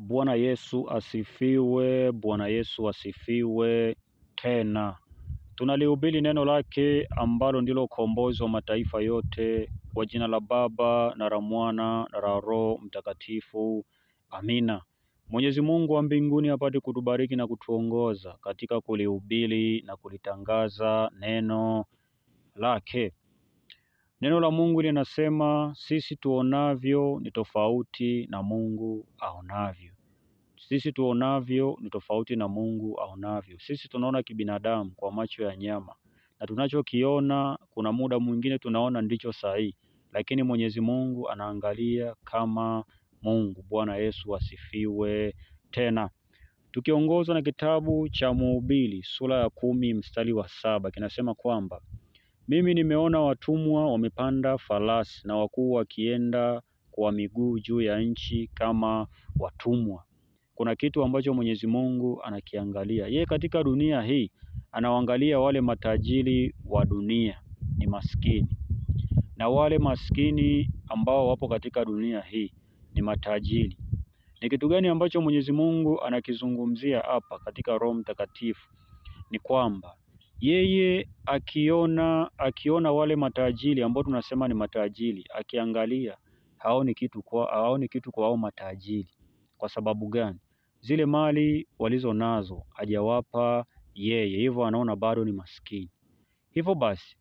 Bwana Yesu asifiwe, Bwana Yesu asifiwe tena. Tunalihubiri neno lake ambalo ndilo ukombozi wa mataifa yote, kwa jina la Baba na la Mwana na la Roho Mtakatifu. Amina. Mwenyezi Mungu wa mbinguni apate kutubariki na kutuongoza katika kulihubiri na kulitangaza neno lake. Neno la Mungu linasema sisi tuonavyo ni tofauti na Mungu aonavyo. Sisi tuonavyo ni tofauti na Mungu aonavyo. Sisi tunaona kibinadamu kwa macho ya nyama, na tunachokiona kuna muda mwingine tunaona ndicho sahihi, lakini Mwenyezi Mungu anaangalia kama Mungu. Bwana Yesu asifiwe tena. Tukiongozwa na kitabu cha Mhubiri sura ya 10 mstari wa 7 kinasema kwamba mimi nimeona watumwa wamepanda farasi na wakuu wakienda kwa miguu juu ya nchi kama watumwa. Kuna kitu ambacho Mwenyezi Mungu anakiangalia. Yeye katika dunia hii anawaangalia wale matajiri wa dunia ni maskini, na wale maskini ambao wapo katika dunia hii ni matajiri. Ni kitu gani ambacho Mwenyezi Mungu anakizungumzia hapa katika Roho Mtakatifu? Ni kwamba yeye akiona wale matajiri ambao tunasema ni matajiri, akiangalia haoni kitu kwa hao matajiri. Kwa sababu gani? Zile mali walizo nazo hajawapa yeye, hivyo anaona bado ni maskini. Hivyo basi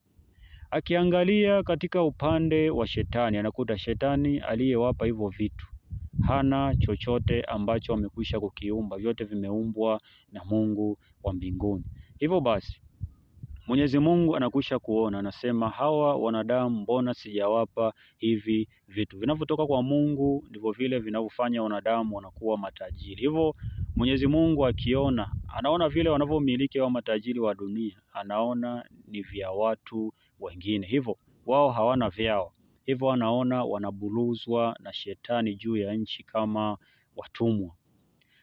akiangalia katika upande wa shetani, anakuta shetani aliyewapa hivyo vitu hana chochote ambacho amekwisha kukiumba, vyote vimeumbwa na Mungu wa mbinguni. Hivyo basi Mwenyezi Mungu anakwisha kuona, anasema hawa wanadamu mbona sijawapa hivi vitu? Vinavyotoka kwa Mungu ndivyo vile vinavyofanya wanadamu wanakuwa matajiri. Hivyo Mwenyezi Mungu akiona, anaona vile wanavyomiliki wa matajiri wa dunia, anaona ni vya watu wengine. Hivyo wao hawana vyao. Hivyo anaona wanabuluzwa na shetani juu ya nchi kama watumwa.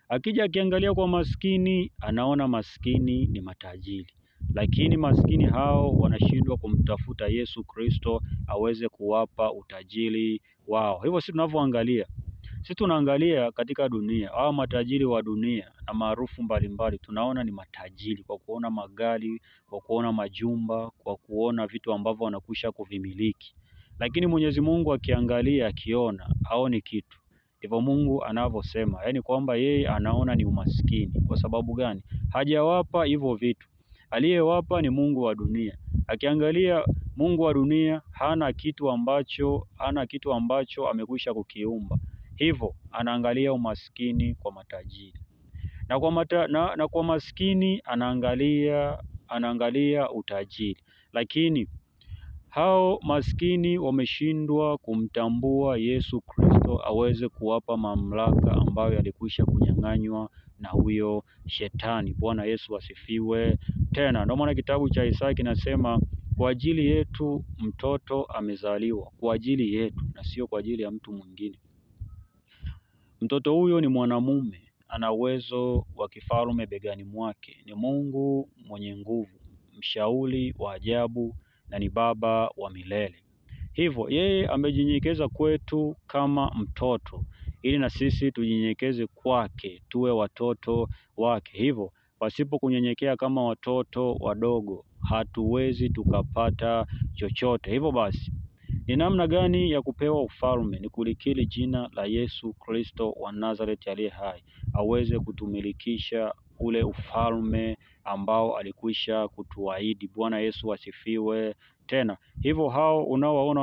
Akija akiangalia kwa maskini, anaona maskini ni matajiri. Lakini maskini hao wanashindwa kumtafuta Yesu Kristo aweze kuwapa utajiri wao. Hivyo sisi tunaangalia katika dunia, hao matajiri wa dunia na maarufu mbalimbali, tunaona ni matajiri kwa kuona magari, kwa kuona majumba, kwa kuona vitu ambavyo wanakwisha kuvimiliki. Lakini Mwenyezi Mungu akiangalia, akiona, haoni kitu. Ndivyo Mungu anavyosema, yaani kwamba yeye anaona ni umaskini. Kwa sababu gani? Hajawapa hivyo vitu. Aliyewapa ni Mungu wa dunia. Akiangalia Mungu wa dunia hana kitu ambacho amekwisha kukiumba. Hivyo anaangalia umaskini kwa matajiri. Na kwa maskini anaangalia utajiri. Lakini hao maskini wameshindwa kumtambua Yesu Kristo aweze kuwapa mamlaka ambayo yalikwisha kunyang'anywa na huyo shetani. Bwana Yesu asifiwe tena. Ndio maana kitabu cha Isaya kinasema kwa ajili yetu mtoto amezaliwa, kwa ajili yetu na sio kwa ajili ya mtu mwingine. Mtoto huyo ni mwanamume, ana uwezo wa kifalme begani mwake, ni Mungu mwenye nguvu, mshauri wa ajabu na ni Baba wa milele. Hivyo yeye amejinyenyekeza kwetu kama mtoto, ili na sisi tujinyenyekeze kwake, tuwe watoto wake. Hivyo pasipo kunyenyekea kama watoto wadogo, hatuwezi tukapata chochote. Hivyo basi ni namna gani ya kupewa ufalme? Ni kulikiri jina la Yesu Kristo wa Nazareti aliye hai, aweze kutumilikisha ule ufalme ambao alikwisha kutuahidi. Bwana Yesu asifiwe tena. Hivyo hao unaowaona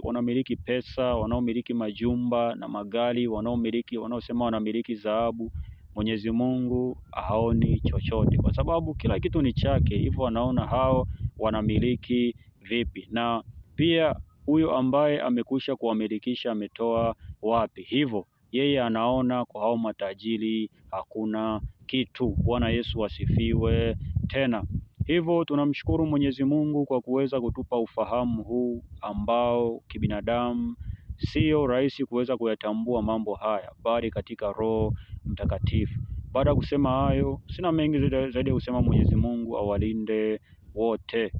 wanamiliki pesa, wanaomiliki majumba na magari, wanaosema wanamiliki dhahabu, Mwenyezi Mungu haoni chochote, kwa sababu kila kitu ni chake. Hivyo anaona hao wanamiliki vipi, na pia huyo ambaye amekwisha kuwamilikisha ametoa wapi. Hivyo yeye anaona kwa hao matajiri hakuna kitu. Bwana Yesu asifiwe tena. Hivyo tunamshukuru Mwenyezi Mungu kwa kuweza kutupa ufahamu huu ambao kibinadamu sio rahisi kuweza kuyatambua mambo haya, bali katika Roho Mtakatifu. Baada ya kusema hayo, sina mengi zaidi ya kusema Mwenyezi Mungu awalinde wote.